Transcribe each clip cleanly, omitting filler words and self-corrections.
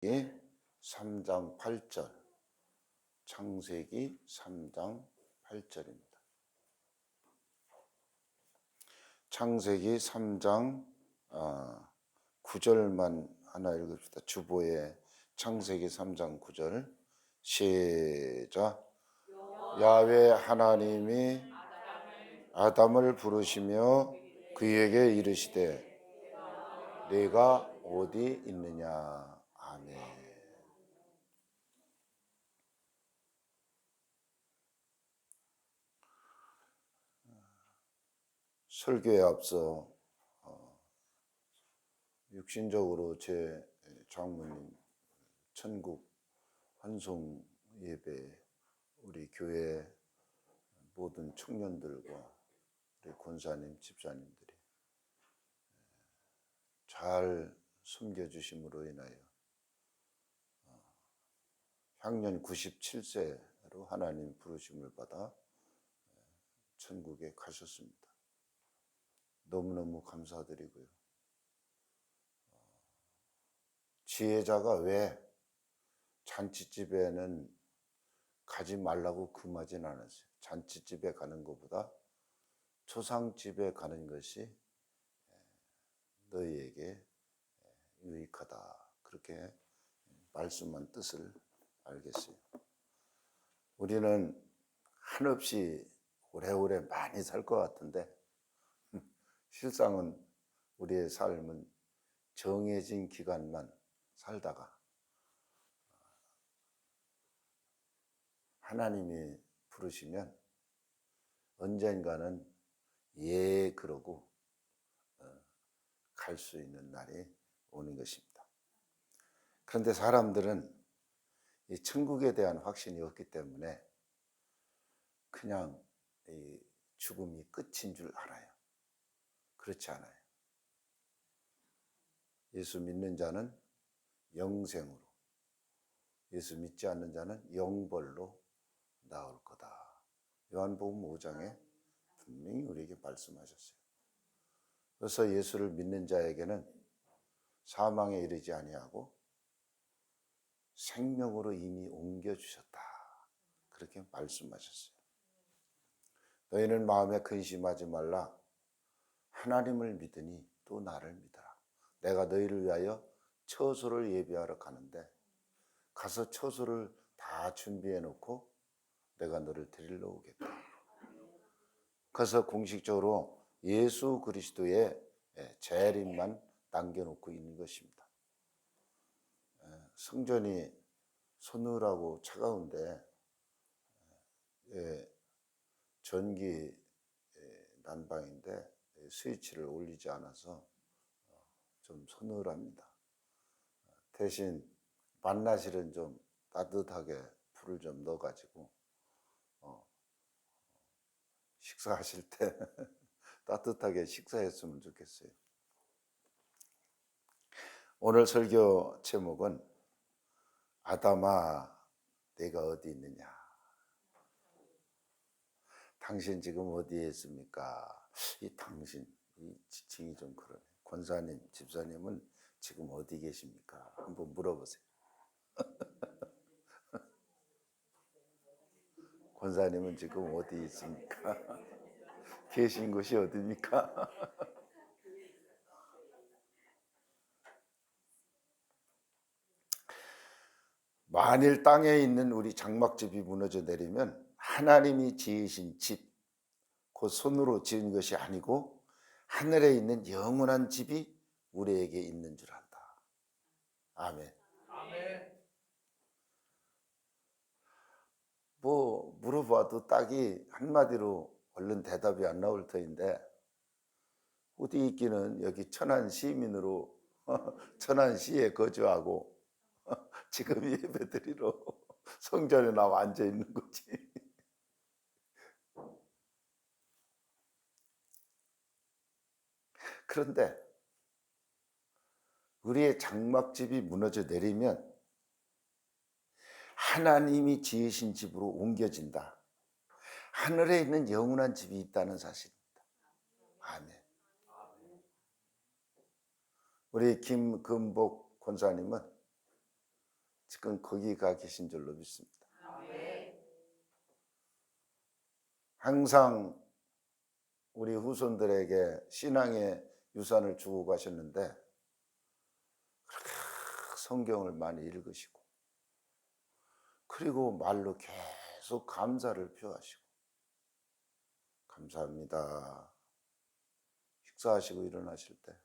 3장 8절, 창세기 3장 8절입니다. 창세기 3장 9절만 하나 읽읍시다. 주보에 창세기 3장 9절 시작. 야훼 하나님이 아담을 부르시며 그에게 이르시되 네가 어디 있느냐. 아멘. 설교에 앞서 육신적으로 제 장모님 천국 환송 예배 우리 교회 모든 청년들과 우리 권사님 집사님들이 잘 섬겨주심으로 인하여 향년 97세로 하나님 부르심을 받아 천국에 가셨습니다. 너무너무 감사드리고요. 지혜자가 왜 잔치집에는 가지 말라고 금하진 않았어요. 잔치집에 가는 것보다 초상집에 가는 것이 너희에게 유익하다. 그렇게 말씀한 뜻을 알겠어요. 우리는 한없이 오래오래 많이 살 것 같은데 실상은 우리의 삶은 정해진 기간만 살다가 하나님이 부르시면 언젠가는 그러고 갈 수 있는 날이 오는 것입니다. 그런데 사람들은 이 천국에 대한 확신이 없기 때문에 그냥 이 죽음이 끝인 줄 알아요. 그렇지 않아요. 예수 믿는 자는 영생으로, 예수 믿지 않는 자는 영벌로 나올 거다. 요한복음 5장에 분명히 우리에게 말씀하셨어요. 그래서 예수를 믿는 자에게는 사망에 이르지 아니하고 생명으로 이미 옮겨주셨다. 그렇게 말씀하셨어요. 너희는 마음에 근심하지 말라. 하나님을 믿으니 또 나를 믿어라. 내가 너희를 위하여 처소를 예비하러 가는데 가서 처소를 다 준비해 놓고 내가 너를 데리러 오겠다. 그래서 공식적으로 예수 그리스도의 재림만 남겨놓고 있는 것입니다. 성전이 서늘하고 차가운데 전기 난방인데 스위치를 올리지 않아서 좀 서늘합니다. 대신 밤낮일은 좀 따뜻하게 불을 좀 넣어가지고 식사하실 때 따뜻하게 식사했으면 좋겠어요. 오늘 설교 제목은 아담아 내가 어디 있느냐. 당신 지금 어디에 있습니까? 이 당신, 이 지칭이 좀 그러네. 권사님, 집사님은 지금 어디 계십니까? 한번 물어보세요. 권사님은 지금 어디 있습니까? 계신 곳이 어디입니까? 만일 땅에 있는 우리 장막집이 무너져 내리면 하나님이 지으신 집, 그 손으로 지은 것이 아니고 하늘에 있는 영원한 집이 우리에게 있는 줄 안다. 아멘. 아멘. 뭐 물어봐도 딱이 한마디로 얼른 대답이 안 나올 터인데 어디 있기는 여기 천안 시민으로 천안시에 거주하고 지금 예배드리러 성전에 나와 앉아 있는 거지. 그런데 우리의 장막집이 무너져 내리면 하나님이 지으신 집으로 옮겨진다. 하늘에 있는 영원한 집이 있다는 사실입니다. 아멘. 우리 김금복 권사님은 지금 거기 가 계신 줄로 믿습니다. 항상 우리 후손들에게 신앙의 유산을 주고 가셨는데 그렇게 성경을 많이 읽으시고 그리고 말로 계속 감사를 표하시고 감사합니다. 식사하시고 일어나실 때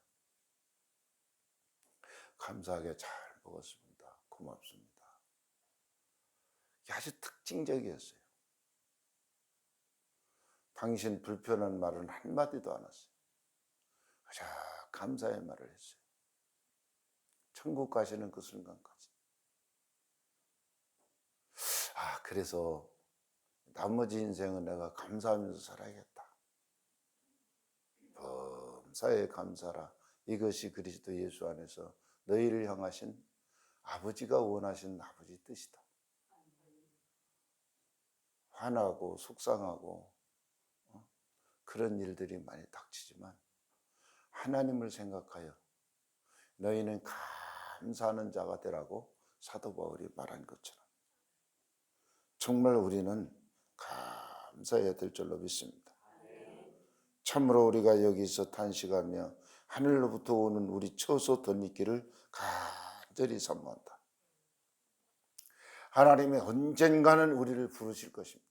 감사하게 잘 먹었습니다. 고맙습니다. 이게 아주 특징적이었어요. 당신 불편한 말은 한마디도 안 했어요. 가장 감사의 말을 했어요. 천국 가시는 그 순간까지. 그래서 나머지 인생은 내가 감사하면서 살아야겠다. 범사에 감사라. 이것이 그리스도 예수 안에서 너희를 향하신 아버지가 원하신 아버지 뜻이다. 화나고 속상하고 그런 일들이 많이 닥치지만 하나님을 생각하여 너희는 감사하는 자가 되라고 사도 바울이 말한 것처럼 정말 우리는 감사해야 될 줄로 믿습니다. 참으로 우리가 여기서 탄식하며 하늘로부터 오는 우리 처소 덧입기를 간절히 사모한다. 하나님이 언젠가는 우리를 부르실 것입니다.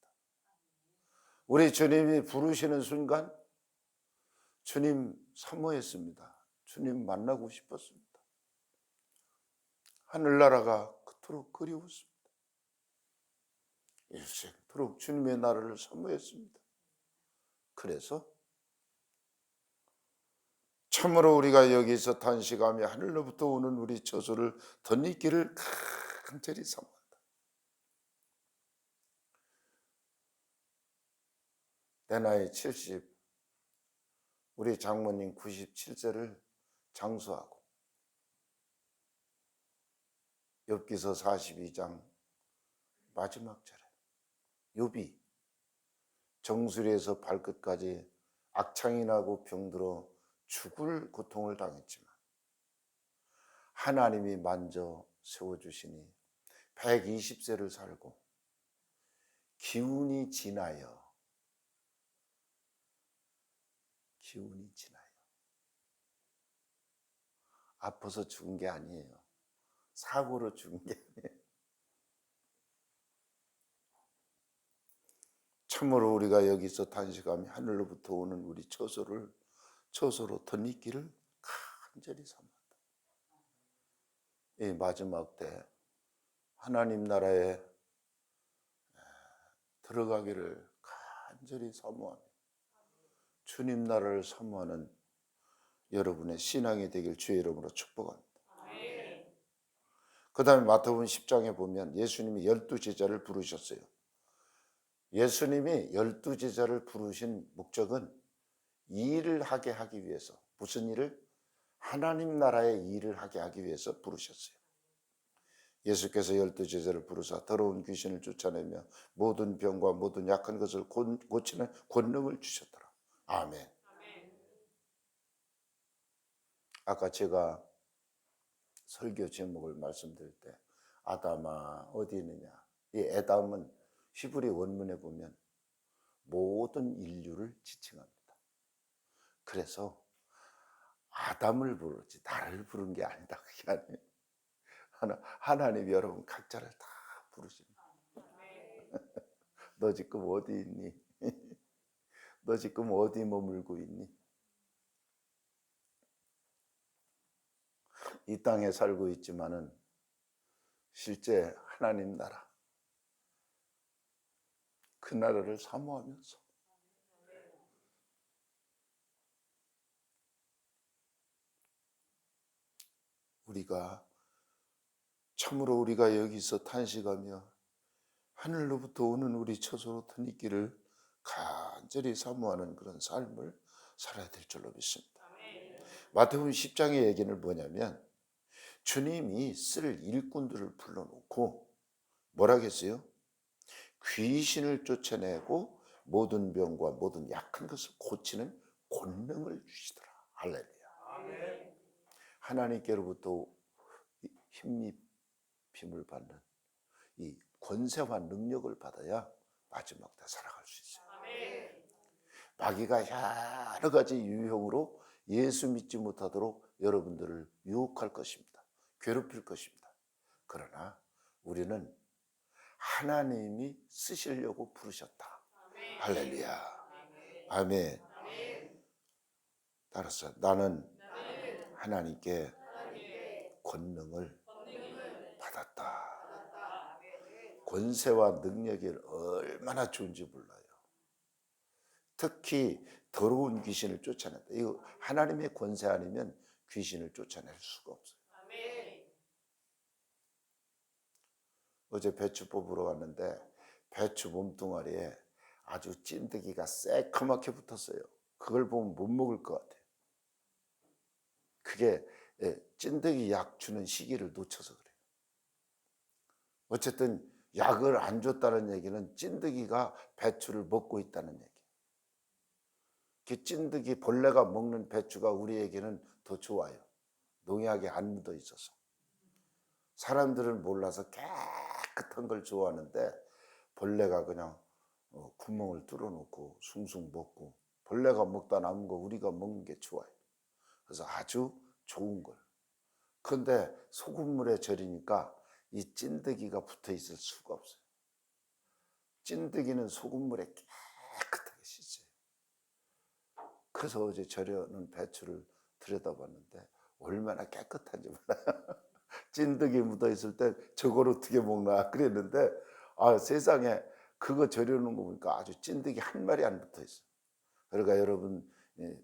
우리 주님이 부르시는 순간 주님 사모했습니다. 주님 만나고 싶었습니다. 하늘나라가 그토록 그리웠습니다. 일생토록 주님의 나라를 사모했습니다. 그래서 참으로 우리가 여기서 탄식하며 하늘로부터 오는 우리 처소를 덧입기를 간절히 사모한다. 내 나이 70, 우리 장모님 97세를 장수하고 욥기서 42장 마지막 절에 욥이 정수리에서 발끝까지 악창이 나고 병들어 죽을 고통을 당했지만 하나님이 만져 세워주시니 120세를 살고 기운이 지나요. 아파서 죽은 게 아니에요. 사고로 죽은 게 아니에요. 참으로 우리가 여기서 탄식하며 하늘로부터 오는 우리 처소로 덧입기를 간절히 사모한다. 이 마지막 때 하나님 나라에 들어가기를 간절히 사모하며 주님 나라를 사모하는 여러분의 신앙이 되길 주의 이름으로 축복합니다. 그 다음에 마태복음 10장에 보면 예수님이 12제자를 부르셨어요. 예수님이 12제자를 부르신 목적은 일을 하게 하기 위해서, 무슨 일을? 하나님 나라의 일을 하게 하기 위해서 부르셨어요. 예수께서 12제자를 부르사 더러운 귀신을 쫓아내며 모든 병과 모든 약한 것을 고치는 권능을 주셨더라. 아멘. 아까 제가 설교 제목을 말씀드릴 때 아담아 어디 있느냐, 이 에담은 히브리 원문에 보면 모든 인류를 지칭합니다. 그래서 아담을 부르지 나를 부른 게 아니다. 그게 아니에요. 하나님이 여러분 각자를 다 부르십니다. 너 지금 어디 있니? 너 지금 어디 머물고 있니? 이 땅에 살고 있지만은 실제 하나님 나라, 그 나라를 사모하면서 참으로 우리가 여기서 탄식하며 하늘로부터 오는 우리 처소로 덧입기를 간절히 사모하는 그런 삶을 살아야 될 줄로 믿습니다. 마태복음 10장의 얘기는 뭐냐면 주님이 쓸 일꾼들을 불러놓고 뭐라겠어요? 귀신을 쫓아내고 모든 병과 모든 약한 것을 고치는 권능을 주시더라. 할렐루야. 하나님께로부터 힘이 쉼을 받는 이 권세와 능력을 받아야 마지막 때 살아갈 수 있어요. 마귀가 여러 가지 유형으로 예수 믿지 못하도록 여러분들을 유혹할 것입니다. 괴롭힐 것입니다. 그러나 우리는 하나님이 쓰시려고 부르셨다. 할렐루야. 아멘. 따라서 나는 하나님께 권능을 받았다. 권세와 능력이 얼마나 좋은지 몰라요. 특히 더러운 귀신을 쫓아낸다. 이거 하나님의 권세 아니면 귀신을 쫓아낼 수가 없어요. 어제 배추 뽑으러 왔는데 배추 몸뚱아리에 아주 찐득이가 새카맣게 붙었어요. 그걸 보면 못 먹을 것 같아요. 그게 찐득이 약 주는 시기를 놓쳐서 그래요. 어쨌든 약을 안 줬다는 얘기는 찐득이가 배추를 먹고 있다는 얘기예요. 그 찐득이 벌레가 먹는 배추가 우리에게는 더 좋아요. 농약이 안 묻어 있어서. 사람들은 몰라서 깨끗한 걸 좋아하는데 벌레가 그냥 구멍을 뚫어놓고 숭숭 먹고 벌레가 먹다 남은 거 우리가 먹는 게 좋아요. 그래서 아주 좋은 걸. 그런데 소금물에 절이니까 이 찐득이가 붙어 있을 수가 없어요. 찐득이는 소금물에 깨끗하게 씻어요. 그래서 어제 절여놓은 배추를 들여다봤는데 얼마나 깨끗한지 몰라요. 찐득이 묻어 있을 때 저걸 어떻게 먹나 그랬는데 세상에 그거 절여놓은 거 보니까 아주 찐득이 한 마리 안 붙어 있어요. 그러니까 여러분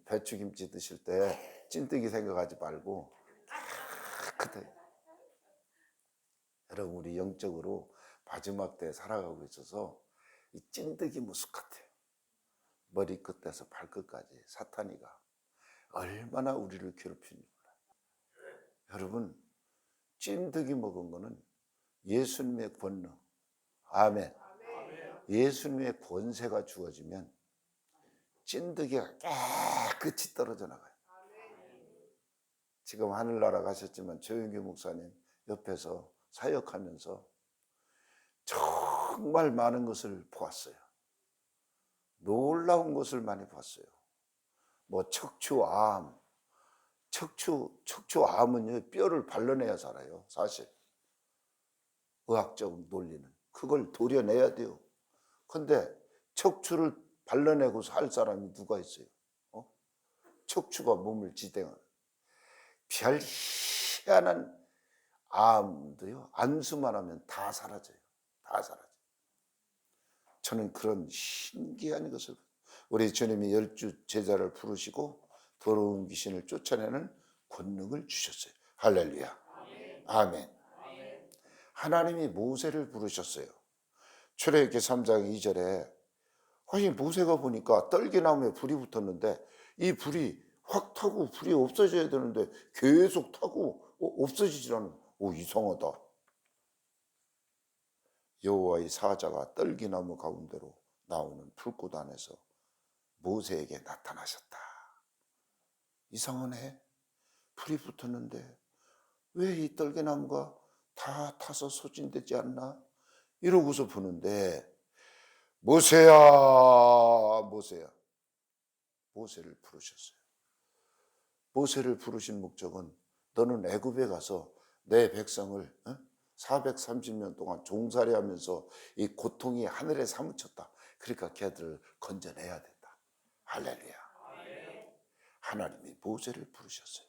배추김치 드실 때 찐득이 생각하지 말고 깨끗해요. 여러분 우리 영적으로 마지막 때 살아가고 있어서 이 찐득이 무숙 같아요. 머리끝에서 발끝까지 사탄이가 얼마나 우리를 괴롭히는지 몰라요. 여러분 찐득이 먹은 거는 예수님의 권능, 아멘. 예수님의 권세가 주어지면 찐득이가 깨끗이 떨어져 나가요. 지금 하늘나라 가셨지만 조영규 목사님 옆에서 사역하면서 정말 많은 것을 보았어요. 놀라운 것을 많이 봤어요. 뭐 척추암, 척추암은요 뼈를 발라내야 살아요. 사실 의학적 논리는 그걸 도려내야 돼요. 근데 척추를 발라내고 살 사람이 누가 있어요? 척추가 몸을 지탱하는 별 희한한 암도요 안수만 하면 다 사라져요. 다 사라져요. 저는 그런 신기한 것을 우리 주님이 12 제자를 부르시고 더러운 귀신을 쫓아내는 권능을 주셨어요. 할렐루야. 아멘. 하나님이 모세를 부르셨어요. 출애굽기 3장 2절에 아니 모세가 보니까 떨기나무에 불이 붙었는데 이 불이 확 타고 불이 없어져야 되는데 계속 타고 없어지질 않아. 이상하다. 여호와의 사자가 떨기나무 가운데로 나오는 불꽃 안에서 모세에게 나타나셨다. 이상하네. 불이 붙었는데 왜 이 떨기나무가 다 타서 소진되지 않나? 이러고서 보는데 모세야, 모세야. 모세를 부르셨어요. 모세를 부르신 목적은 너는 애굽에 가서 내 백성을 430년 동안 종살이 하면서 이 고통이 하늘에 사무쳤다. 그러니까 걔들을 건져내야 된다. 할렐루야. 하나님이 모세를 부르셨어요.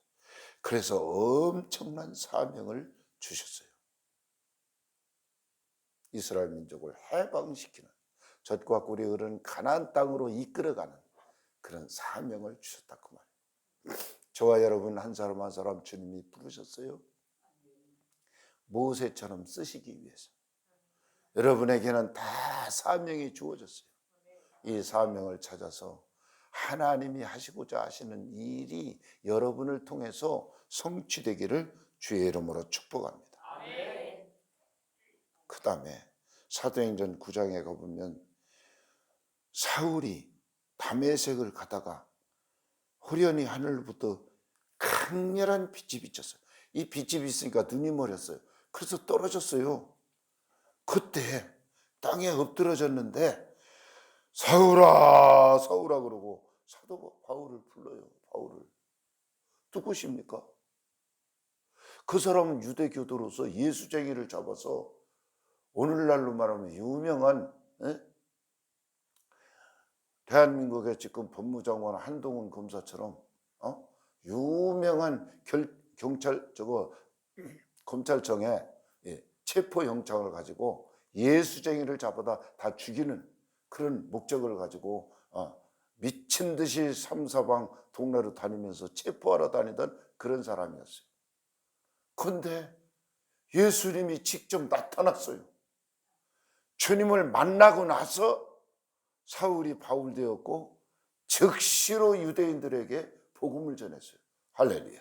그래서 엄청난 사명을 주셨어요. 이스라엘 민족을 해방시키는 젖과 꿀이 흐르는 가나안 땅으로 이끌어가는 그런 사명을 주셨다 그 말이에요. 저와 여러분 한 사람 한 사람 주님이 부르셨어요. 모세처럼 쓰시기 위해서. 여러분에게는 다 사명이 주어졌어요. 이 사명을 찾아서 하나님이 하시고자 하시는 일이 여러분을 통해서 성취되기를 주의 이름으로 축복합니다. 그 다음에 사도행전 9장에 가보면 사울이 다메섹을 가다가 호련히 하늘부터 강렬한 빛이 비쳤어요. 이 빛이 비치니까 눈이 멀었어요. 그래서 떨어졌어요. 그때 땅에 엎드러졌는데 사울아 사울아 그러고 사도 바울을 불러요. 바울을. 누구십니까? 그 사람은 유대교도로서 예수쟁이를 잡아서 오늘날로 말하면 유명한 대한민국의 지금 법무장관 한동훈 검사처럼 유명한 검찰청에 체포 영장을 가지고 예수쟁이를 잡아다 다 죽이는 그런 목적을 가지고 미친 듯이 삼사방 동네로 다니면서 체포하러 다니던 그런 사람이었어요. 그런데 예수님이 직접 나타났어요. 주님을 만나고 나서 사울이 바울 되었고 즉시로 유대인들에게 복음을 전했어요. 할렐루야.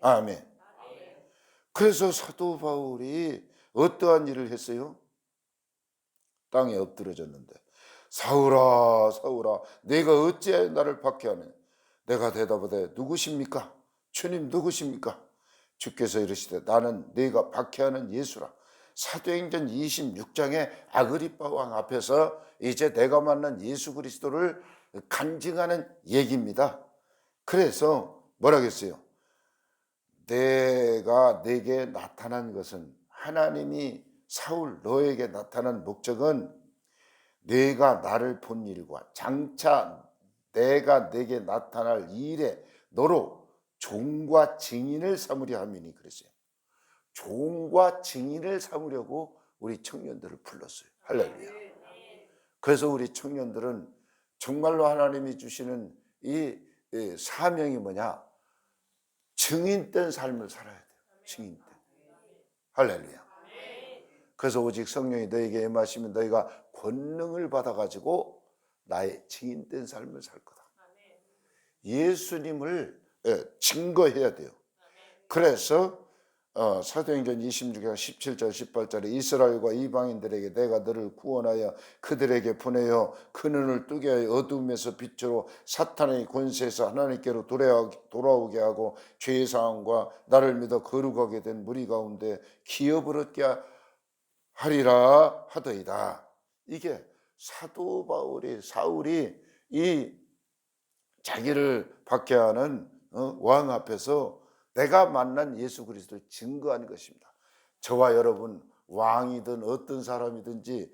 아멘. 그래서 사도 바울이 어떠한 일을 했어요? 땅에 엎드러졌는데 사울아 사울아 내가 어찌하여 나를 박해하느냐. 내가 대답하되 누구십니까? 주님 누구십니까? 주께서 이르시되 나는 네가 박해하는 예수라. 사도행전 26장에 아그리빠 왕 앞에서 이제 내가 만난 예수 그리스도를 간증하는 얘기입니다. 그래서 뭐라겠어요? 내가 내게 나타난 것은 하나님이 사울 너에게 나타난 목적은 내가 나를 본 일과 장차 내가 내게 나타날 일에 너로 종과 증인을 삼으려 함이니 그랬어요. 종과 증인을 삼으려고 우리 청년들을 불렀어요. 할렐루야. 그래서 우리 청년들은 정말로 하나님이 주시는 이 사명이 뭐냐? 증인된 삶을 살아야 돼요. 증인된. 할렐루야. 그래서 오직 성령이 너에게 임하시면 너희가 권능을 받아가지고 나의 증인된 삶을 살 거다. 예수님을 증거해야 돼요. 그래서 사도행전 26장 17절 18절에 이스라엘과 이방인들에게 내가 너를 구원하여 그들에게 보내어 그 눈을 뜨게 하여 어둠에서 빛으로 사탄의 권세에서 하나님께로 돌아오게 하고 죄의 사함과 나를 믿어 거룩하게 된 무리 가운데 기업을 얻게 하리라 하더이다. 이게 사도 사울이 이 자기를 박해하는 왕 앞에서 내가 만난 예수 그리스도를 증거하는 것입니다. 저와 여러분 왕이든 어떤 사람이든지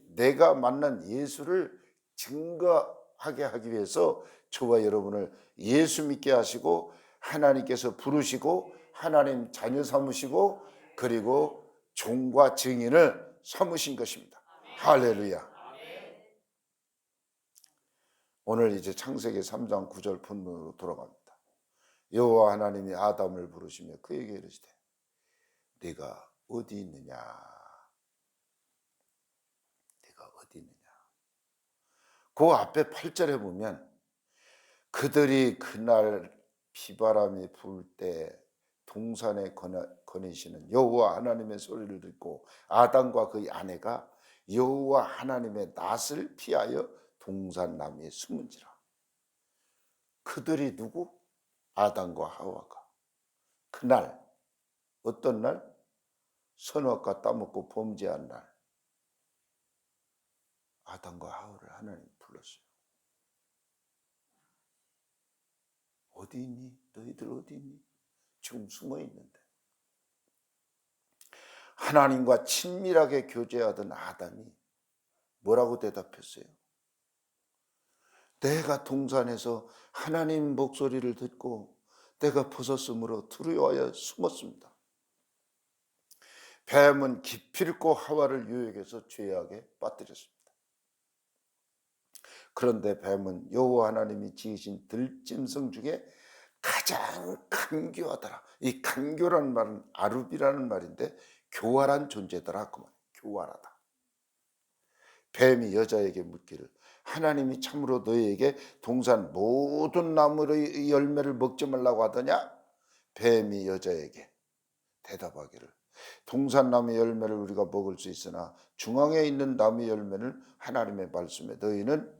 내가 만난 예수를 증거하게 하기 위해서 저와 여러분을 예수 믿게 하시고 하나님께서 부르시고 하나님 자녀 삼으시고 그리고 종과 증인을 삼으신 것입니다. 할렐루야. 오늘 이제 창세기 3장 9절 본문으로 돌아갑니다. 여호와 하나님이 아담을 부르시며 그에게 이르시되 네가 어디 있느냐. 네가 어디 있느냐. 그 앞에 8절에 보면 그들이 그날 비바람이 불 때 동산에 거니시는 여호와 하나님의 소리를 듣고 아담과 그의 아내가 여호와 하나님의 낯을 피하여 동산 나무에 숨은지라. 그들이 누구? 아담과 하와가. 그날 어떤 날? 선악과 따먹고 범죄한 날 아담과 하와를 하나님 불렀어요. 어디 있니? 너희들 어디 있니? 지금 숨어 있는데. 하나님과 친밀하게 교제하던 아담이 뭐라고 대답했어요? 내가 동산에서 하나님 목소리를 듣고 내가 벗었으므로 두려워하여 숨었습니다. 뱀은 기필코 하와를 유혹해서 죄악에 빠뜨렸습니다. 그런데 뱀은 여호와 하나님이 지으신 들짐승 중에 가장 간교하더라. 이 간교라는 말은 아룹이라는 말인데 교활한 존재더라. 그 말. 교활하다. 뱀이 여자에게 묻기를 하나님이 참으로 너희에게 동산 모든 나무의 열매를 먹지 말라고 하더냐? 뱀이 여자에게 대답하기를 동산 나무의 열매를 우리가 먹을 수 있으나 중앙에 있는 나무의 열매는 하나님의 말씀에 너희는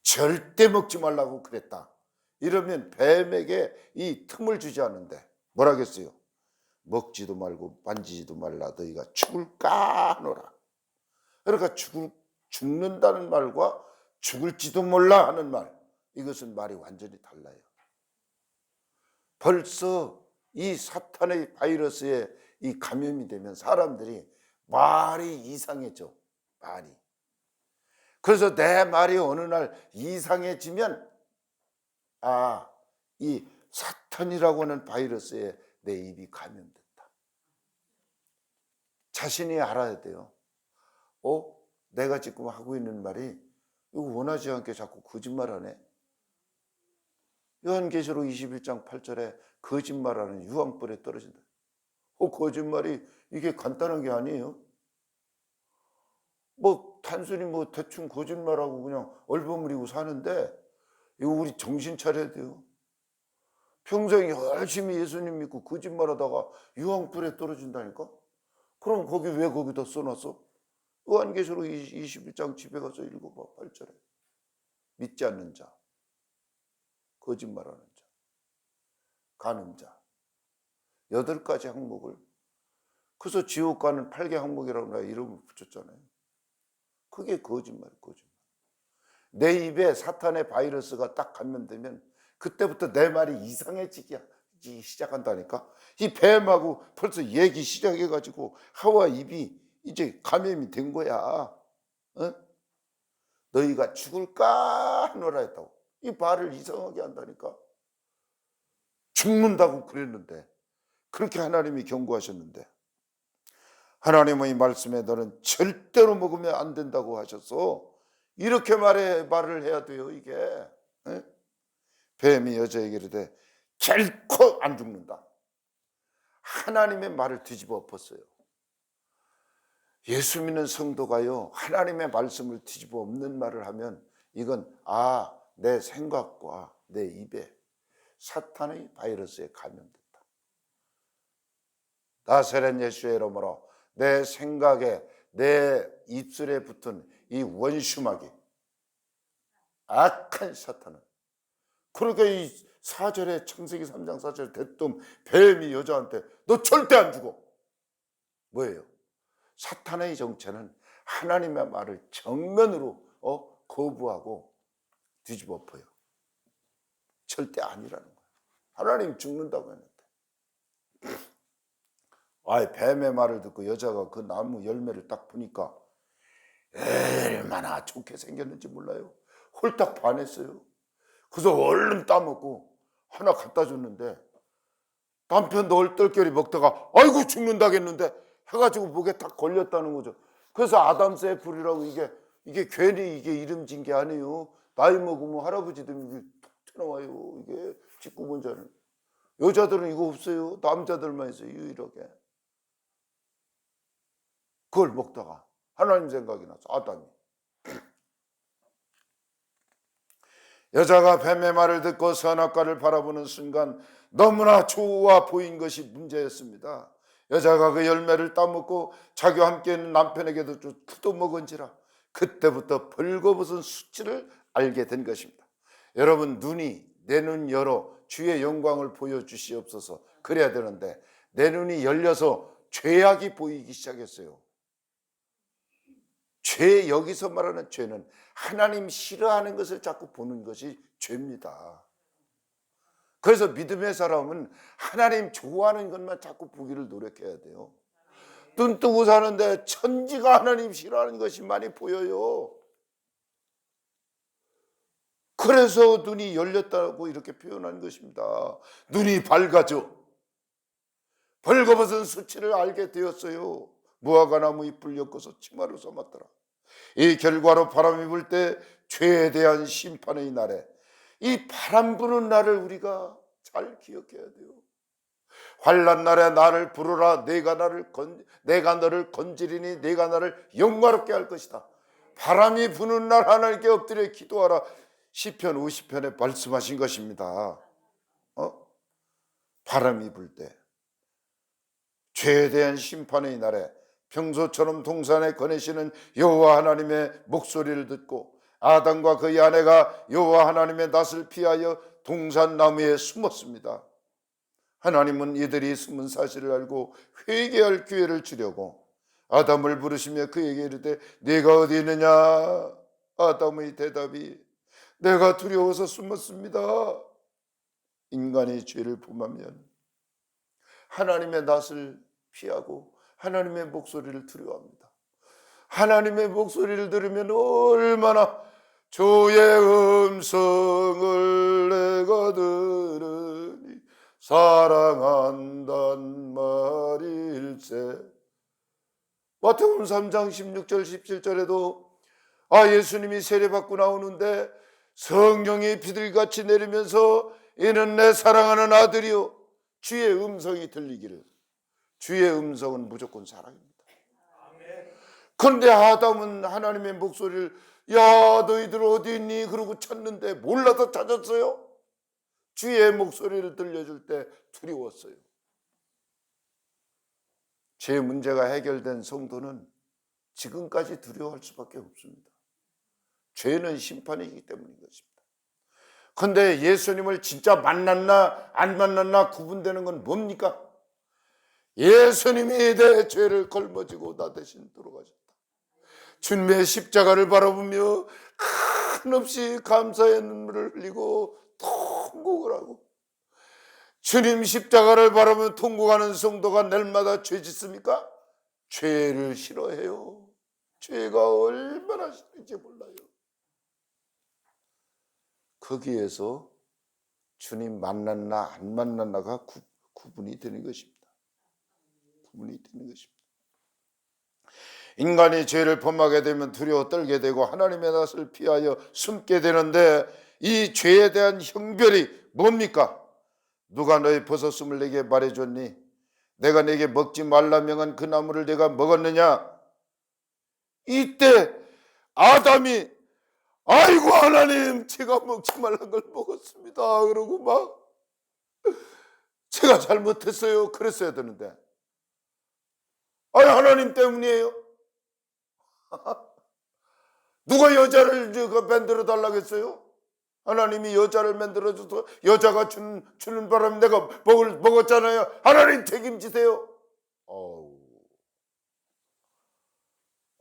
절대 먹지 말라고 그랬다. 이러면 뱀에게 이 틈을 주지 않는데 뭐라겠어요? 먹지도 말고 만지지도 말라. 너희가 죽을까 하노라. 그러니까 죽는다는 말과 죽을지도 몰라 하는 말, 이것은 말이 완전히 달라요. 벌써 이 사탄의 바이러스에 이 감염이 되면 사람들이 말이 이상해져. 말이. 그래서 내 말이 어느 날 이상해지면 이 사탄이라고 하는 바이러스에 내 입이 감염됐다. 자신이 알아야 돼요. 내가 지금 하고 있는 말이 이거 원하지 않게 자꾸 거짓말하네. 요한계시록 21장 8절에 거짓말하는 유황불에 떨어진다. 거짓말이 이게 간단한 게 아니에요. 단순히 대충 거짓말하고 그냥 얼버무리고 사는데 이거 우리 정신 차려야 돼요. 평생 열심히 예수님 믿고 거짓말하다가 유황불에 떨어진다니까? 그럼 왜 거기다 써놨어? 요한계시록 21장 집에 가서 읽어봐. 8절에 믿지 않는 자, 거짓말하는 자, 가는 자, 8가지 항목을. 그래서 지옥 가는 8개 항목이라고 내가 이름을 붙였잖아요. 그게 거짓말. 내 입에 사탄의 바이러스가 딱 감염되면 그때부터 내 말이 이상해지기 시작한다니까. 이 뱀하고 벌써 얘기 시작해가지고 하와 입이 이제 감염이 된 거야. 너희가 죽을까 하노라 했다고. 이 말을 이상하게 한다니까. 죽는다고 그랬는데, 그렇게 하나님이 경고하셨는데, 하나님의 말씀에 너는 절대로 먹으면 안 된다고 하셔서 이렇게 말을 해야 돼요. 이게 뱀이 여자에게 이르되 결코 안 죽는다. 하나님의 말을 뒤집어 엎었어요. 예수 믿는 성도가요, 하나님의 말씀을 뒤집어 엎는 말을 하면 이건 내 생각과 내 입에 사탄의 바이러스에 감염됐다. 나사렛 예수의 이름으로 내 생각에, 내 입술에 붙은 이 원수마귀, 악한 사탄은, 그러니까 이 4절에 창세기 3장 4절에 대뜸 뱀이 여자한테 너 절대 안 죽어. 뭐예요? 사탄의 정체는 하나님의 말을 정면으로 거부하고 뒤집어 엎어요. 절대 아니라는 거예요. 하나님 죽는다고 했는데. 뱀의 말을 듣고 여자가 그 나무 열매를 딱 보니까 얼마나 좋게 생겼는지 몰라요. 홀딱 반했어요. 그래서 얼른 따먹고 하나 갖다 줬는데 남편도 얼떨결에 먹다가 아이고 죽는다겠는데 해가지고 목에 딱 걸렸다는 거죠. 그래서 아담스 애플이라고 이게 괜히 이게 이름 진 게 아니에요. 나이 먹으면 할아버지들이 이게 툭 튀어나와요. 이게 직구본자는. 여자들은 이거 없어요. 남자들만 있어요. 유일하게. 그걸 먹다가 하나님 생각이 나서 아담이. 여자가 뱀의 말을 듣고 선악과를 바라보는 순간 너무나 좋아 보인 것이 문제였습니다. 여자가 그 열매를 따먹고 자기와 함께 있는 남편에게도 좀 뜯어먹은지라 그때부터 벌거벗은 수치를 알게 된 것입니다. 여러분, 내 눈 열어 주의 영광을 보여주시옵소서. 그래야 되는데 내 눈이 열려서 죄악이 보이기 시작했어요. 여기서 말하는 죄는 하나님 싫어하는 것을 자꾸 보는 것이 죄입니다. 그래서 믿음의 사람은 하나님 좋아하는 것만 자꾸 보기를 노력해야 돼요. 눈 뜨고 사는데 천지가 하나님 싫어하는 것이 많이 보여요. 그래서 눈이 열렸다고 이렇게 표현한 것입니다. 눈이 밝아져 벌거벗은 수치를 알게 되었어요. 무화과 나무 잎을 엮어서 치마로 삼았더라. 이 결과로 바람이 불 때 죄에 대한 심판의 날에, 이 바람 부는 날을 우리가 잘 기억해야 돼요. 환난 날에 나를 부르라. 내가 너를 건지리니 내가 너를 영광롭게 할 것이다. 바람이 부는 날 하나님께 엎드려 기도하라. 시편 50편에 말씀하신 것입니다. 바람이 불 때, 죄에 대한 심판의 날에 평소처럼 동산에 거내시는 여호와 하나님의 목소리를 듣고 아담과 그의 아내가 여호와 하나님의 낯을 피하여 동산 나무에 숨었습니다. 하나님은 이들이 숨은 사실을 알고 회개할 기회를 주려고 아담을 부르시며 그에게 이르되 네가 어디 있느냐? 아담의 대답이 내가 두려워서 숨었습니다. 인간이 죄를 범하면 하나님의 낯을 피하고 하나님의 목소리를 두려워합니다. 하나님의 목소리를 들으면 얼마나 주의 음성을 내가 들으니 사랑한단 말일세. 마태복음 3장 16절 17절에도 예수님이 세례받고 나오는데 성령이 비둘기같이 내리면서 이는 내 사랑하는 아들이요, 주의 음성이 들리기를. 주의 음성은 무조건 사랑입니다. 그런데 아담은 하나님의 목소리를 야 너희들 어디 있니? 그러고 찾는데 몰라서 찾았어요. 주의 목소리를 들려줄 때 두려웠어요. 죄 문제가 해결된 성도는 지금까지 두려워할 수밖에 없습니다. 죄는 심판이기 때문인 것입니다. 그런데 예수님을 진짜 만났나 안 만났나 구분되는 건 뭡니까? 예수님이 내 죄를 걸머지고 나 대신 돌아가셨다. 주님의 십자가를 바라보며 한없이 감사의 눈물을 흘리고 통곡을 하고, 주님 십자가를 바라보며 통곡하는 성도가 날마다 죄 짓습니까? 죄를 싫어해요. 죄가 얼마나 싫은지 몰라요. 거기에서 주님 만났나 안 만났나가 구분이 되는 것입니다. 구분이 되는 것입니다. 인간이 죄를 범하게 되면 두려워 떨게 되고 하나님의 낯을 피하여 숨게 되는데 이 죄에 대한 형별이 뭡니까? 누가 너의 벗었음을 내게 말해줬니? 내가 내게 먹지 말라 명한 그 나무를 내가 먹었느냐? 이때 아담이 아이고 하나님 제가 먹지 말란 걸 먹었습니다. 그러고 막 제가 잘못했어요. 그랬어야 되는데 하나님 때문이에요. 누가 여자를 만들어 달라고 했어요? 하나님이 여자를 만들어줘서 여자가 주는 바람에 내가 먹었잖아요. 하나님 책임지세요.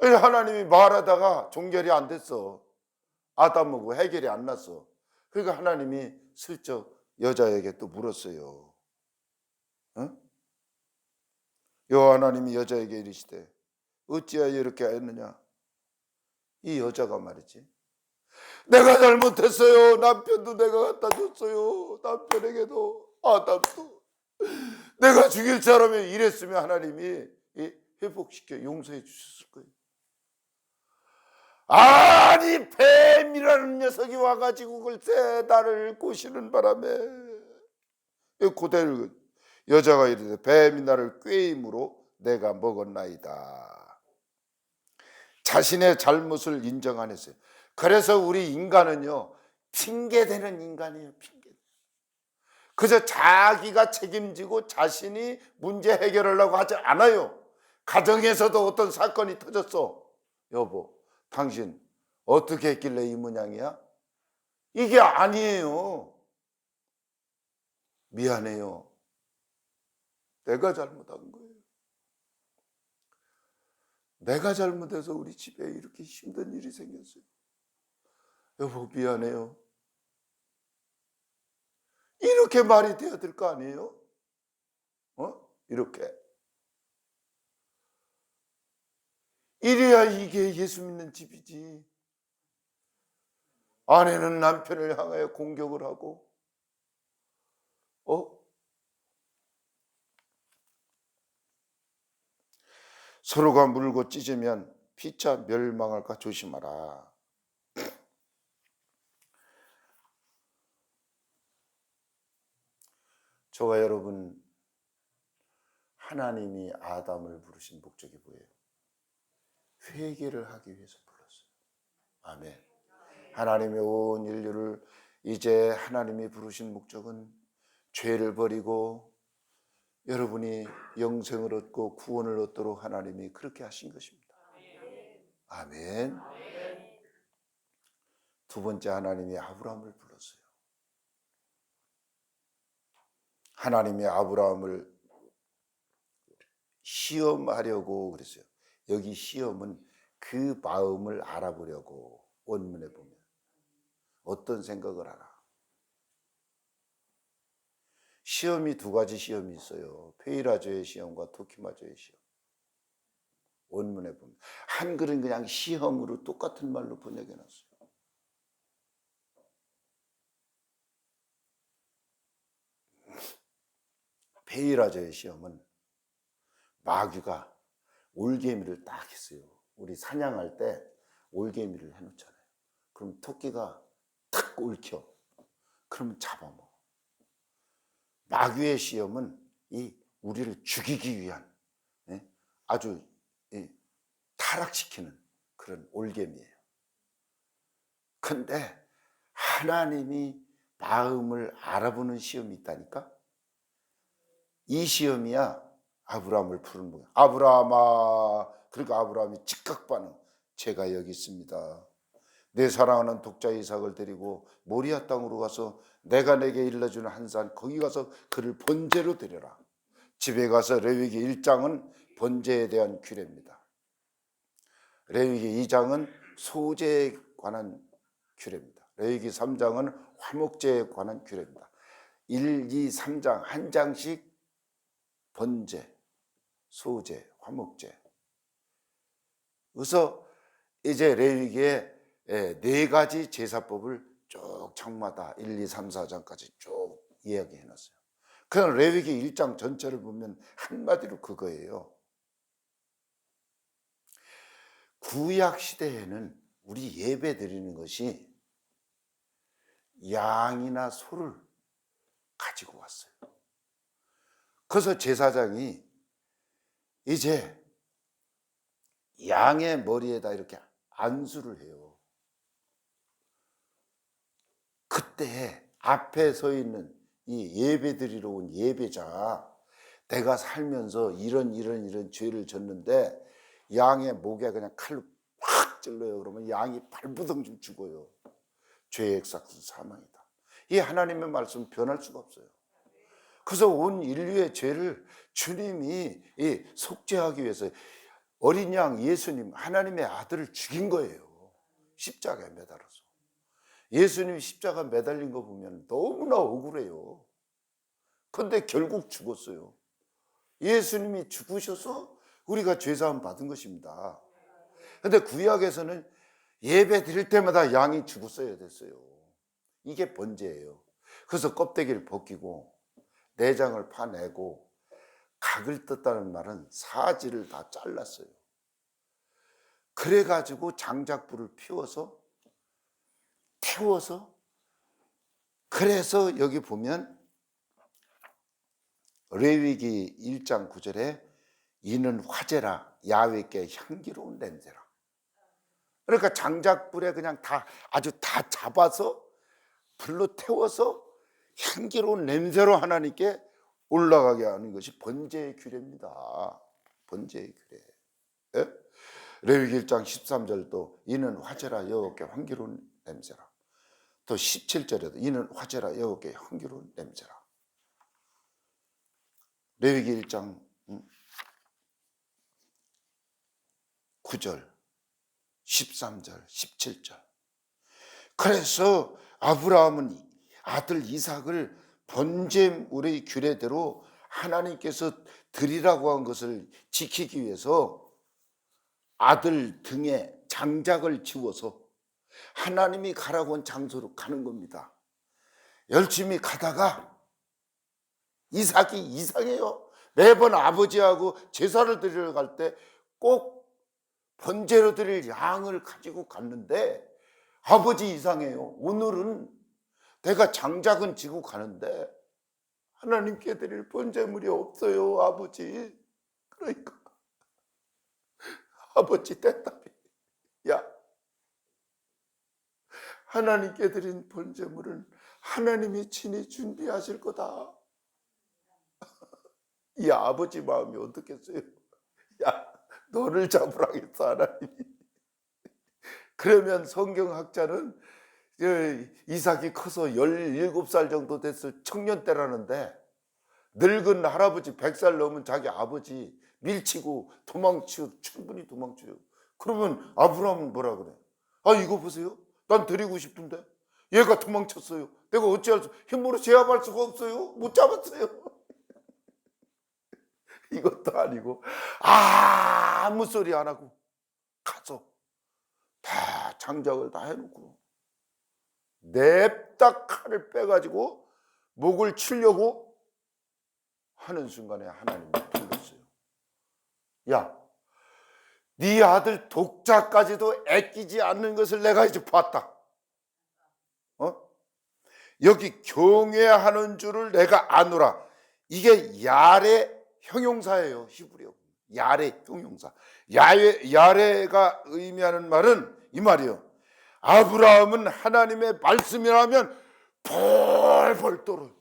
하나님이 말하다가 종결이 안 됐어. 아담하고 해결이 안 났어. 그러니까 하나님이 슬쩍 여자에게 또 물었어요. 응? 여호와 하나님이 여자에게 이르시되 어찌하여 이렇게 했느냐? 이 여자가 말이지, 내가 잘못했어요. 남편도 내가 갖다 줬어요. 남편에게도 아담도 내가 죽일 사람이 이랬으면 하나님이 회복시켜 용서해 주셨을 거예요. 아니 뱀이라는 녀석이 와가지고 글쎄 나를 꼬시는 바람에 고대를 여자가 이르되 뱀이 나를 꾀임으로 내가 먹었나이다. 자신의 잘못을 인정 안 했어요. 그래서 우리 인간은요 핑계대는 인간이에요. 핑계. 그저 자기가 책임지고 자신이 문제 해결하려고 하지 않아요. 가정에서도 어떤 사건이 터졌어. 여보 당신 어떻게 했길래 이 모양이야? 이게 아니에요. 미안해요. 내가 잘못한 거예요. 내가 잘못해서 우리 집에 이렇게 힘든 일이 생겼어요. 여보 미안해요. 이렇게 말이 돼야 될 거 아니에요? 이렇게. 이래야 이게 예수 믿는 집이지. 아내는 남편을 향하여 공격을 하고 서로가 물고 찢으면 피차 멸망할까 조심하라. 저와 여러분, 하나님이 아담을 부르신 목적이 뭐예요? 회개를 하기 위해서 불렀어요. 아멘. 하나님의 온 인류를 이제 하나님이 부르신 목적은 죄를 버리고 여러분이 영생을 얻고 구원을 얻도록 하나님이 그렇게 하신 것입니다. 아멘. 두 번째, 하나님이 아브라함을 불렀어요. 하나님이 아브라함을 시험하려고 그랬어요. 여기 시험은 그 마음을 알아보려고. 원문에 보면 어떤 생각을 하나. 시험이 두 가지 시험이 있어요. 페이라조의 시험과 토키마조의 시험. 원문에 보면 한글은 그냥 시험으로 똑같은 말로 번역해 놨어요. 페이라조의 시험은 마귀가 올개미를 딱 했어요. 우리 사냥할 때 올개미를 해놓잖아요. 그럼 토끼가 탁 얽혀. 그러면 잡아먹어. 마귀의 시험은 이 우리를 죽이기 위한 아주 타락시키는 그런 올개미예요. 근데 하나님이 마음을 알아보는 시험이 있다니까? 이 시험이야 아브라함을 부르는 거야. 아브라함아. 그러니까 아브라함이 즉각 반응. 제가 여기 있습니다. 내 사랑하는 독자 이삭을 데리고 모리아 땅으로 가서 내가 내게 일러주는 한 산 거기 가서 그를 번제로 드려라. 집에 가서 레위기 1장은 번제에 대한 규례입니다. 레위기 2장은 소제에 관한 규례입니다. 레위기 3장은 화목제에 관한 규례입니다. 1, 2, 3장 한 장씩 번제, 소제, 화목제. 그래서 이제 레위기에 네 가지 제사법을 쭉 장마다 1, 2, 3, 4장까지 쭉 이야기해 놨어요. 그냥 레위기 1장 전체를 보면 한마디로 그거예요. 구약 시대에는 우리 예배 드리는 것이 양이나 소를 가지고 왔어요. 그래서 제사장이 이제 양의 머리에다 이렇게 안수를 해요. 그때 앞에 서 있는 이 예배 드리러 온 예배자, 내가 살면서 이런 죄를 졌는데 양의 목에 그냥 칼로 확 찔러요. 그러면 양이 발부둥 죽어요. 죄의 삭은 사망이다. 이 하나님의 말씀 변할 수가 없어요. 그래서 온 인류의 죄를 주님이 속죄하기 위해서 어린 양 예수님, 하나님의 아들을 죽인 거예요. 십자가에 매달아서. 예수님이 십자가 매달린 거 보면 너무나 억울해요. 그런데 결국 죽었어요. 예수님이 죽으셔서 우리가 죄사함 받은 것입니다. 그런데 구약에서는 예배 드릴 때마다 양이 죽었어야 됐어요. 이게 번제예요. 그래서 껍데기를 벗기고 내장을 파내고 각을 떴다는 말은 사지를 다 잘랐어요. 그래가지고 장작불을 피워서 태워서, 그래서 여기 보면 레위기 1장 9절에 이는 화제라 야훼께 향기로운 냄새라. 그러니까 장작불에 그냥 다 아주 다 잡아서 불로 태워서 향기로운 냄새로 하나님께 올라가게 하는 것이 번제의 규례입니다. 번제의 규례. 예? 레위기 1장 13절도 이는 화제라 여호와께 향기로운 냄새라. 또 17절에도 이는 화제라 여호와께 향기로운 냄새라. 레위기 1장 9절, 13절, 17절. 그래서 아브라함은 아들 이삭을 번제물의 규례대로 하나님께서 드리라고 한 것을 지키기 위해서 아들 등에 장작을 지워서 하나님이 가라고 한 장소로 가는 겁니다. 열심히 가다가 이삭이 이상해요. 매번 아버지하고 제사를 드리러 갈 때 꼭 번제로 드릴 양을 가지고 갔는데 아버지 이상해요. 오늘은 내가 장작은 지고 가는데 하나님께 드릴 번제물이 없어요, 아버지. 그러니까 아버지 대답이, 야, 하나님께 드린 번제물은 하나님이 친히 준비하실 거다. 이 아버지 마음이 어떻겠어요? 야, 너를 잡으라겠어, 하나님이. 그러면 성경학자는 이삭이 커서 17살 정도 됐을 청년 때라는데 늙은 할아버지 100살 넘은 자기 아버지 밀치고 도망치고 충분히 도망쳐요. 그러면 아브라함은 뭐라 그래? 아, 이거 보세요. 난 드리고 싶은데 얘가 도망쳤어요. 내가 어찌할 수, 힘으로 제압할 수가 없어요. 못 잡았어요. 이것도 아니고 아무 소리 안 하고 가서 다 장작을 다 해놓고 냅다 칼을 빼가지고 목을 치려고 하는 순간에 하나님이 불렀어요. 야, 네 아들 독자까지도 애끼지 않는 것을 내가 이제 봤다. 여기 경외하는 줄을 내가 아노라. 이게 야레 형용사예요. 히브리어. 야레 형용사. 야레가 의미하는 말은 이 말이에요. 아브라함은 하나님의 말씀이라면 벌벌 떨어요.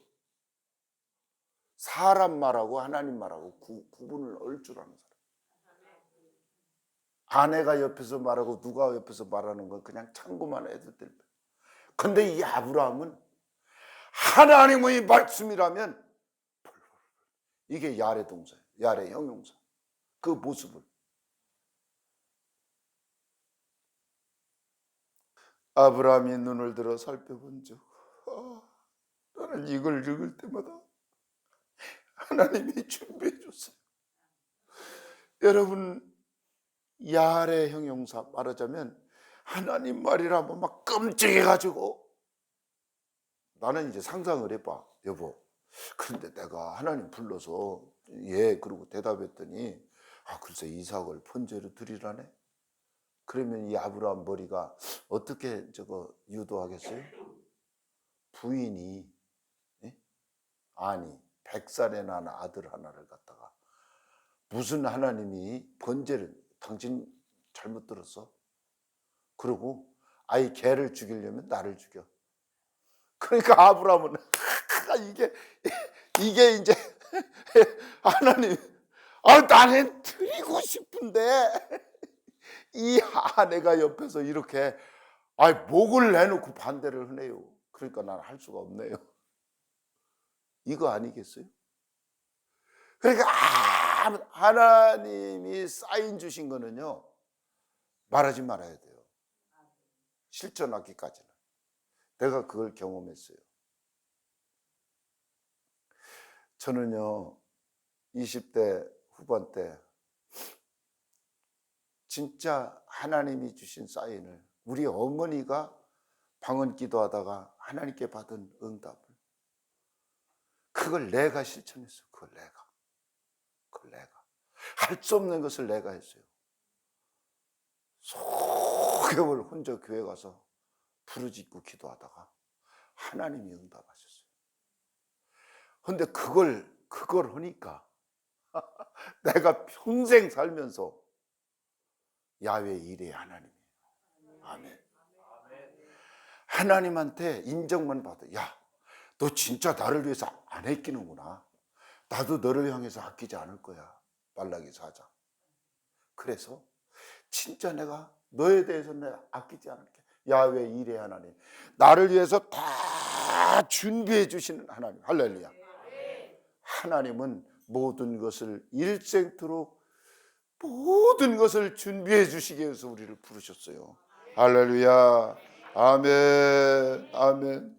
사람 말하고 하나님 말하고 구분을 얼 줄 아는 사람. 아내가 옆에서 말하고 누가 옆에서 말하는 건 그냥 참고만 해도 될 뿐. 근데 이 아브라함은 하나님의 말씀이라면 이게 야레 동사예요. 야레 형용사. 그 모습을. 아브라함이 눈을 들어 살펴본 적, 나는 이걸 읽을 때마다 하나님이 준비해 줬어요. 여러분, 야레 형용사 말하자면 하나님 말이라면 막 끔찍해가지고 나는 이제 상상을 해봐. 여보, 그런데 내가 하나님 불러서 예 그러고 대답했더니 글쎄 이삭을 번제로 드리라네. 그러면 이 아브라함 머리가 어떻게 저거 유도하겠어요? 부인이 아니 100살에 난 아들 하나를 갖다가 무슨 하나님이 번제를, 당신 잘못 들었어. 그리고 아이 개를 죽이려면 나를 죽여. 그러니까 아브라함은 이게 이제 하나님, 나는 드리고 싶은데 이 아내가 옆에서 이렇게 목을 내놓고 반대를 하네요. 그러니까 난 할 수가 없네요. 이거 아니겠어요? 그러니까 하나님이 사인 주신 거는요 말하지 말아야 돼요. 실천하기까지는. 내가 그걸 경험했어요. 저는요 20대 후반 때 진짜 하나님이 주신 사인을, 우리 어머니가 방언 기도하다가 하나님께 받은 응답을, 그걸 내가 실천했어요. 그걸 내가 할 수 없는 것을 내가 했어요. 소개월 혼자 교회 가서 부르짖고 기도하다가 하나님이 응답하셨어요. 근데 그걸 하니까 내가 평생 살면서 야훼 이레 하나님이에요. 아멘. 하나님한테 인정만 받아. 야, 너 진짜 나를 위해서 안 아끼는구나. 나도 너를 향해서 아끼지 않을 거야. 말라기 4장. 그래서 진짜 내가 너에 대해서 내가 아끼지 않을게. 야훼 이레 하나님, 나를 위해서 다 준비해 주시는 하나님. 할렐루야. 하나님은 모든 것을 일생토록 모든 것을 준비해 주시기 위해서 우리를 부르셨어요. 할렐루야. 아멘. 아멘.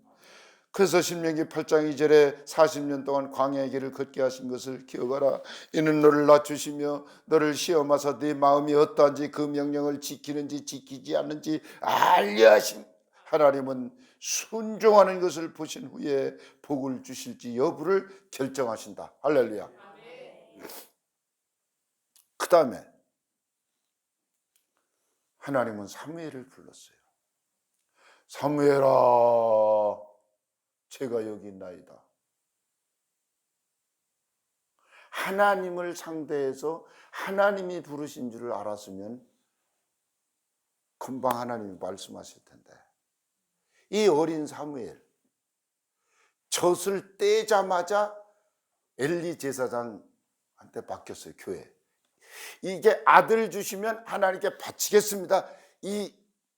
그래서 신명기 8장 2절에 40년 동안 광야의 길을 걷게 하신 것을 기억하라. 이는 너를 낮추시며 너를 시험하사 네 마음이 어떠한지 그 명령을 지키는지 지키지 않는지 알려 하심. 하나님은 순종하는 것을 보신 후에 복을 주실지 여부를 결정하신다. 할렐루야. 그 다음에 하나님은 사무엘을 불렀어요. 사무엘아, 제가 여기 있나이다. 하나님을 상대해서 하나님이 부르신 줄을 알았으면 금방 하나님이 말씀하실 텐데, 이 어린 사무엘 젖을 떼자마자 엘리 제사장한테 맡겼어요. 교회. 이게 아들 주시면 하나님께 바치겠습니다. 이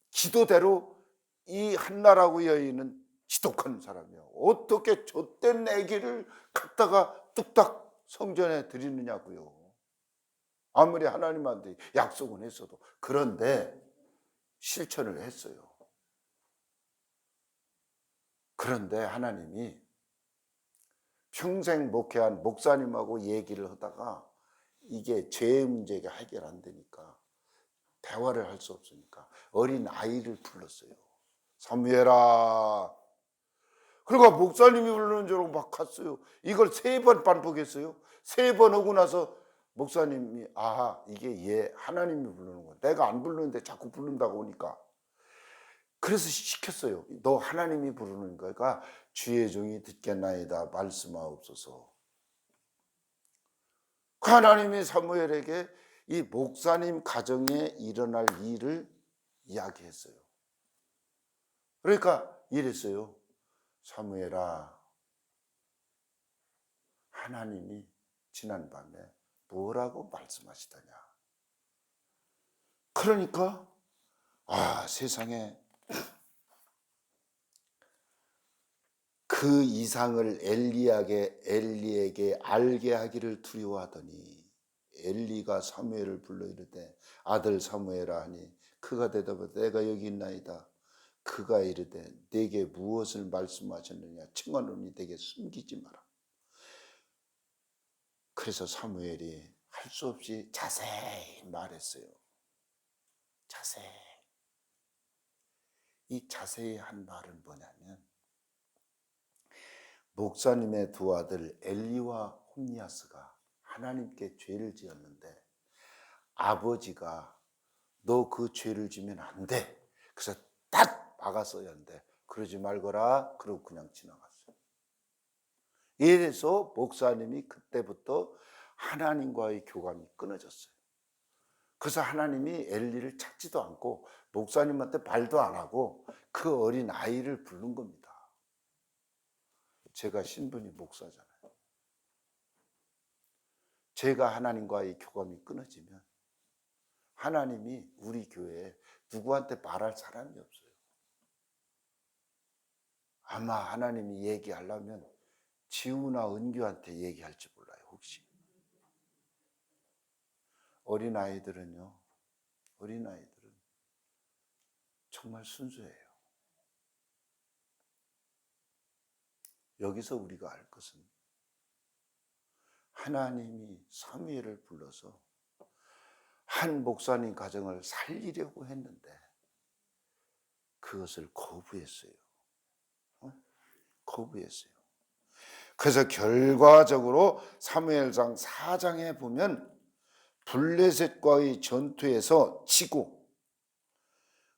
기도대로 이 한나라고 여인은 지독한 사람이에요. 어떻게 젖된 아기를 갖다가 뚝딱 성전에 드리느냐고요. 아무리 하나님한테 약속은 했어도. 그런데 실천을 했어요. 그런데 하나님이 평생 목회한 목사님하고 얘기를 하다가 이게 죄의 문제가 해결 안 되니까, 대화를 할 수 없으니까 어린 아이를 불렀어요. 사무엘아. 그러니까 목사님이 부르는 줄 알고 막 갔어요. 이걸 3번 반복했어요. 3번 하고 나서 목사님이 이게 얘 하나님이 부르는 거야. 내가 안 부르는데 자꾸 부른다고 하니까. 그래서 시켰어요. 너 하나님이 부르는 거가 주의 종이 듣겠나이다 말씀하옵소서. 그 하나님이 사무엘에게 이 목사님 가정에 일어날 일을 이야기했어요. 그러니까 이랬어요. 사무엘아, 하나님이 지난밤에 뭐라고 말씀하시더냐. 그러니까 세상에 그 이상을 엘리에게 알게 하기를 두려워하더니 엘리가 사무엘을 불러 이르되 아들 사무엘아 하니 그가 대답하되 내가 여기 있나이다. 그가 이르되 내게 무엇을 말씀하셨느냐 청하노니 내게 숨기지 마라. 그래서 사무엘이 할 수 없이 자세히 말했어요. 자세히. 이 자세히 한 말은 뭐냐면, 목사님의 두 아들 엘리와 홈니아스가 하나님께 죄를 지었는데 아버지가 너 그 죄를 지면 안 돼. 그래서 딱 막았어야 하는데 그러지 말거라. 그러고 그냥 지나갔어요. 이래서 목사님이 그때부터 하나님과의 교감이 끊어졌어요. 그래서 하나님이 엘리를 찾지도 않고 목사님한테 말도 안 하고 그 어린 아이를 부른 겁니다. 제가 신분이 목사잖아요. 제가 하나님과의 교감이 끊어지면 하나님이 우리 교회에 누구한테 말할 사람이 없어요. 아마 하나님이 얘기하려면 지우나 은규한테 얘기할지 몰라요. 혹시 어린아이들은 정말 순수해요. 여기서 우리가 알 것은 하나님이 사무엘을 불러서 한 목사님 가정을 살리려고 했는데 그것을 거부했어요. 거부했어요. 그래서 결과적으로 사무엘상 4장에 보면 블레셋과의 전투에서 지고,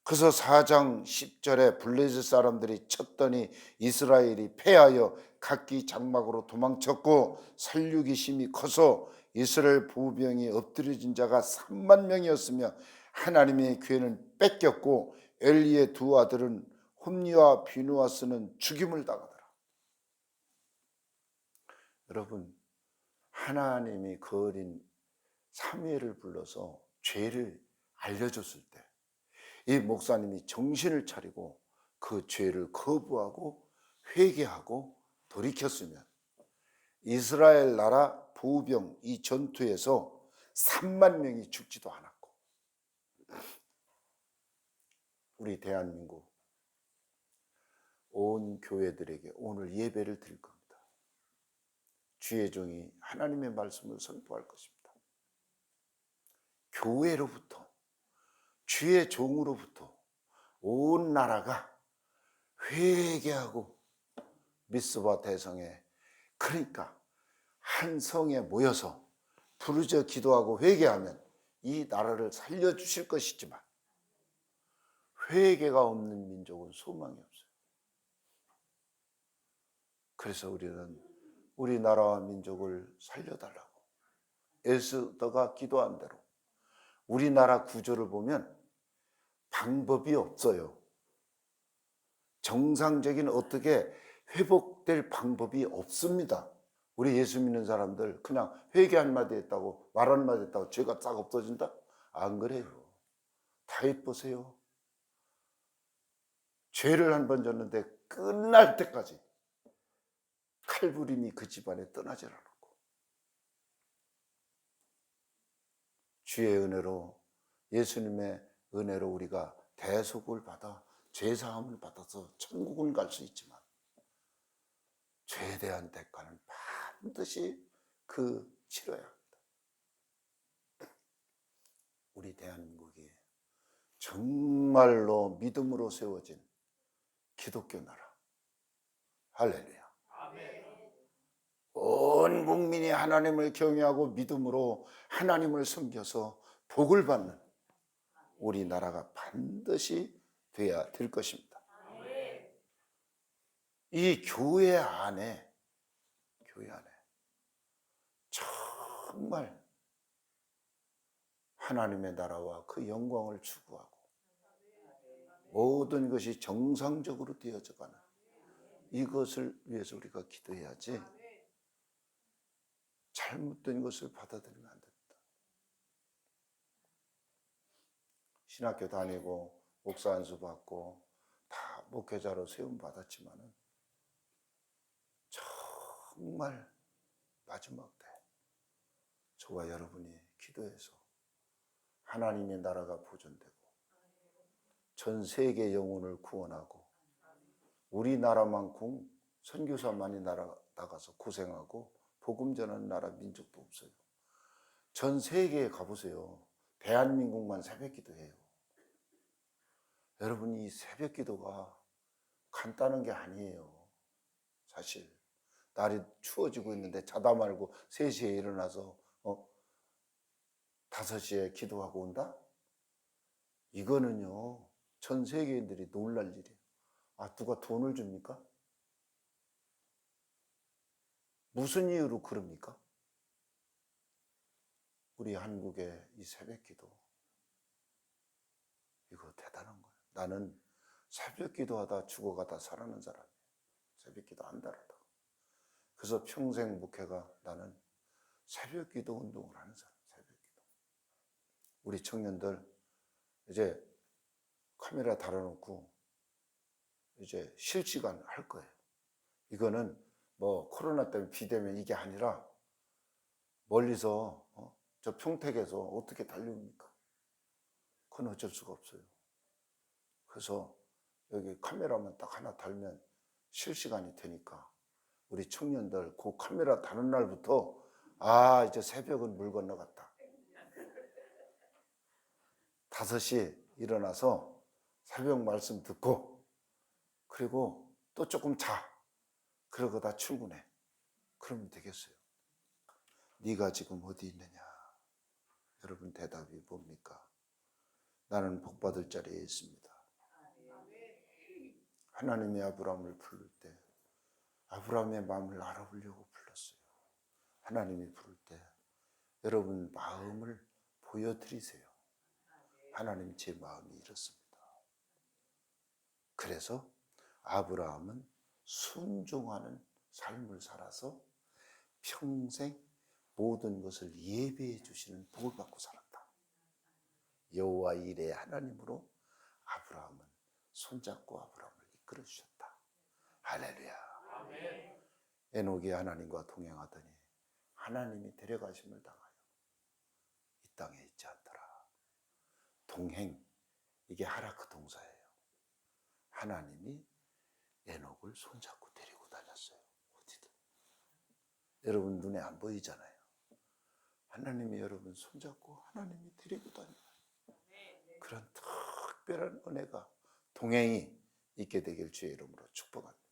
그래서 4장 10절에 블레셋 사람들이 쳤더니 이스라엘이 패하여 각기 장막으로 도망쳤고 살육이 심히 커서 이스라엘 보병이 엎드려진 자가 3만 명이었으며 하나님의 기회는 뺏겼고 엘리의 두 아들은 홈니와 비누아스는 죽임을 당하더라. 여러분, 하나님이 그 어린 사무엘을 불러서 죄를 알려줬을 때 이 목사님이 정신을 차리고 그 죄를 거부하고 회개하고 돌이켰으면 이스라엘 나라 보병 이 전투에서 3만 명이 죽지도 않았고, 우리 대한민국 온 교회들에게 오늘 예배를 드릴 겁니다. 주의 종이 하나님의 말씀을 선포할 것입니다. 교회로부터, 주의 종으로부터 온 나라가 회개하고 미스바 대성에, 그러니까 한 성에 모여서 부르짖어 기도하고 회개하면 이 나라를 살려주실 것이지만 회개가 없는 민족은 소망이 없어요. 그래서 우리는 우리나라와 민족을 살려달라고 에스더가 기도한 대로 우리나라 구조를 보면 방법이 없어요. 정상적인 어떻게 회복될 방법이 없습니다. 우리 예수 믿는 사람들 그냥 회개 한마디 했다고 말 한마디 했다고 죄가 싹 없어진다? 안 그래요. 다 예쁘세요. 죄를 한 번 졌는데 끝날 때까지 칼부림이 그 집안에 떠나질 않았고 주의 은혜로, 예수님의 은혜로 우리가 대속을 받아 죄사함을 받아서 천국은 갈 수 있지만 죄에 대한 대가는 반드시 치러야 합니다. 우리 대한민국이 정말로 믿음으로 세워진 기독교 나라. 할렐루야. 온 국민이 하나님을 경외하고 믿음으로 하나님을 섬겨서 복을 받는 우리나라가 반드시 돼야 될 것입니다. 이 교회 안에 정말 하나님의 나라와 그 영광을 추구하고 모든 것이 정상적으로 되어져가는 이것을 위해서 우리가 기도해야지 잘못된 것을 받아들이면 안 됩니다. 신학교 다니고 목사 안수 받고 다 목회자로 세움 받았지만은 정말 마지막 때 저와 여러분이 기도해서 하나님의 나라가 보존되고 전 세계 영혼을 구원하고 우리나라만큼 선교사만이 나가서 고생하고 복음 전하는 나라 민족도 없어요. 전 세계에 가보세요. 대한민국만 새벽기도해요. 여러분, 이 새벽기도가 간단한 게 아니에요. 사실 날이 추워지고 있는데 자다 말고 3시에 일어나서 5시에 기도하고 온다? 이거는요, 전 세계인들이 놀랄 일이에요. 아, 누가 돈을 줍니까? 무슨 이유로 그럽니까? 우리 한국의 이 새벽기도, 이거 대단한 거예요. 나는 새벽기도 하다 죽어가다 살아난 사람이에요. 새벽기도 한다라다. 그래서 평생 목회가 나는 새벽기도 운동을 하는 사람. 새벽기도. 우리 청년들 이제 카메라 달아놓고 이제 실시간 할 거예요. 이거는 뭐 코로나 때문에 비대면 이게 아니라 멀리서 저 평택에서 어떻게 달려옵니까? 그건 어쩔 수가 없어요. 그래서 여기 카메라만 딱 하나 달면 실시간이 되니까 우리 청년들 그 카메라 다는 날부터 이제 새벽은 물 건너갔다. 5시에 일어나서 새벽 말씀 듣고 그리고 또 조금 자. 그러고 다 출근해. 그러면 되겠어요. 네가 지금 어디 있느냐? 여러분 대답이 뭡니까? 나는 복받을 자리에 있습니다. 하나님이 아브라함을 부를 때 아브라함의 마음을 알아보려고 불렀어요. 하나님이 부를 때 여러분 마음을 보여드리세요. 하나님 제 마음이 이렇습니다. 그래서 아브라함은 순종하는 삶을 살아서 평생 모든 것을 예배해 주시는 복을 받고 살았다. 여호와 이레 하나님으로 아브라함은 손잡고 아브라함을 이끌어 주셨다. 할렐루야. 아멘. 에녹이 하나님과 동행하더니 하나님이 데려가심을 당하여 이 땅에 있지 않더라. 동행, 이게 하라크 동사예요. 하나님이 에녹을 손잡고 데리고 다녔어요. 어디든. 여러분 눈에 안 보이잖아요. 하나님이 여러분 손잡고 하나님이 데리고 다녀요. 그런 특별한 은혜가 동행이 있게 되길 주의 이름으로 축복합니다.